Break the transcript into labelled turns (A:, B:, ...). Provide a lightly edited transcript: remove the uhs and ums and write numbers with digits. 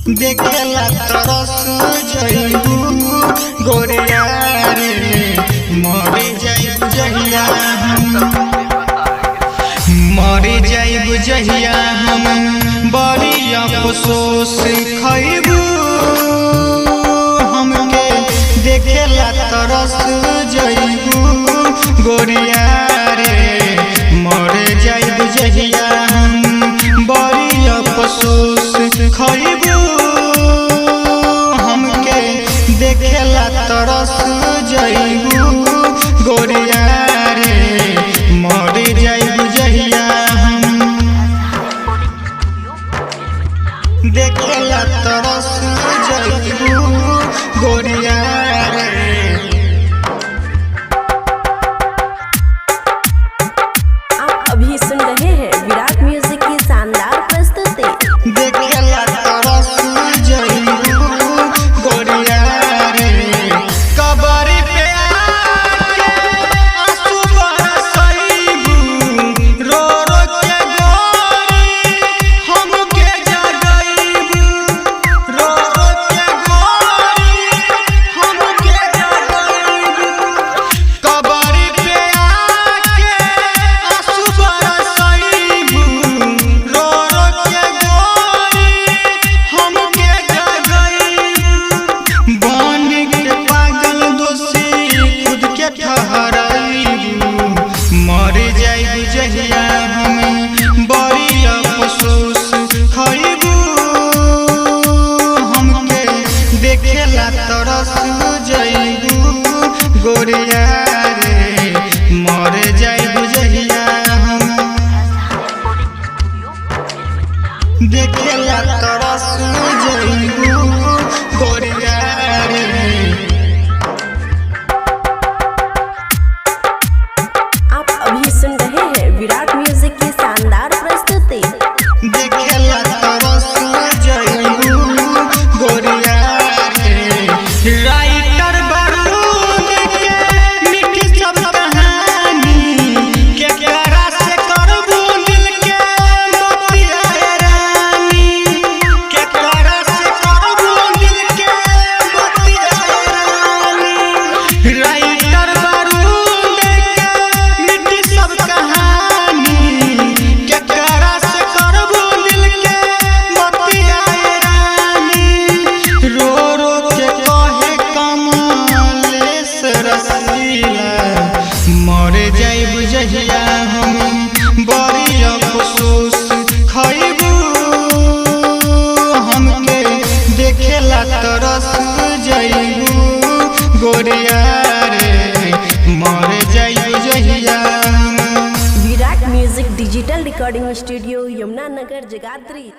A: देखेला तरस जइबू गोरिया रे मरे जाइब जहिया मरे जाइब जहिया हम बड़ी अफसोस खइबू हमके देखेला तरस जइबू गोरिया रे मरे जाइब जहिया हम बड़ी अफसोस खइबू हमके देखेला तरस जइबू गोरिया रे मर जाइब जहिया हम देखेला तरस जइबू गोरिया रे।
B: आप अभी सुन रहे हैं विराट म्यूजिक की शानदार प्रस्तुति।
A: देखेला तरस जइबू गोरिया रे कबरी पे आके आंसू बरसइबू रो रो के गोरी हमके जगइबू रो रो के गोरी हमके जगइबू कबरी पे आके आंसू बरसइबू रो रो के गोरी हमके जगइबू बन के पागल दोषी खुद के ठहराइबू मर जाइब जहिया हम बड़ी अफसोस खइबू हमके देखेला तरस जइबू गोरिया रे मर जाइब जहिया हम देखेला तरस जइबू गोरिया रे।
B: आप अभी सुन रहे हैं विराट म्यूजिक की शानदार प्रस्तुति।
A: देखेला तरस जइबू गोरिया रे राइटर बारूद के मीठी सब कहानी केकरा से करबू दिल के बतिया रानी केकरा से करबू दिल के बतिया रानी राइटर बारूद के मीठी सब कहानी केकरा से करबू दिल के बतिया रानी रो रो के कहे कमलेश रसीला मर जाइब जहिया हम बड़ी अफसोस खइबू हमके देखेला तरस जइबू गोरिया रे मर जाइब जहिया हम।
B: Virat music digital recording studio Yamuna Nagar Jagadhri.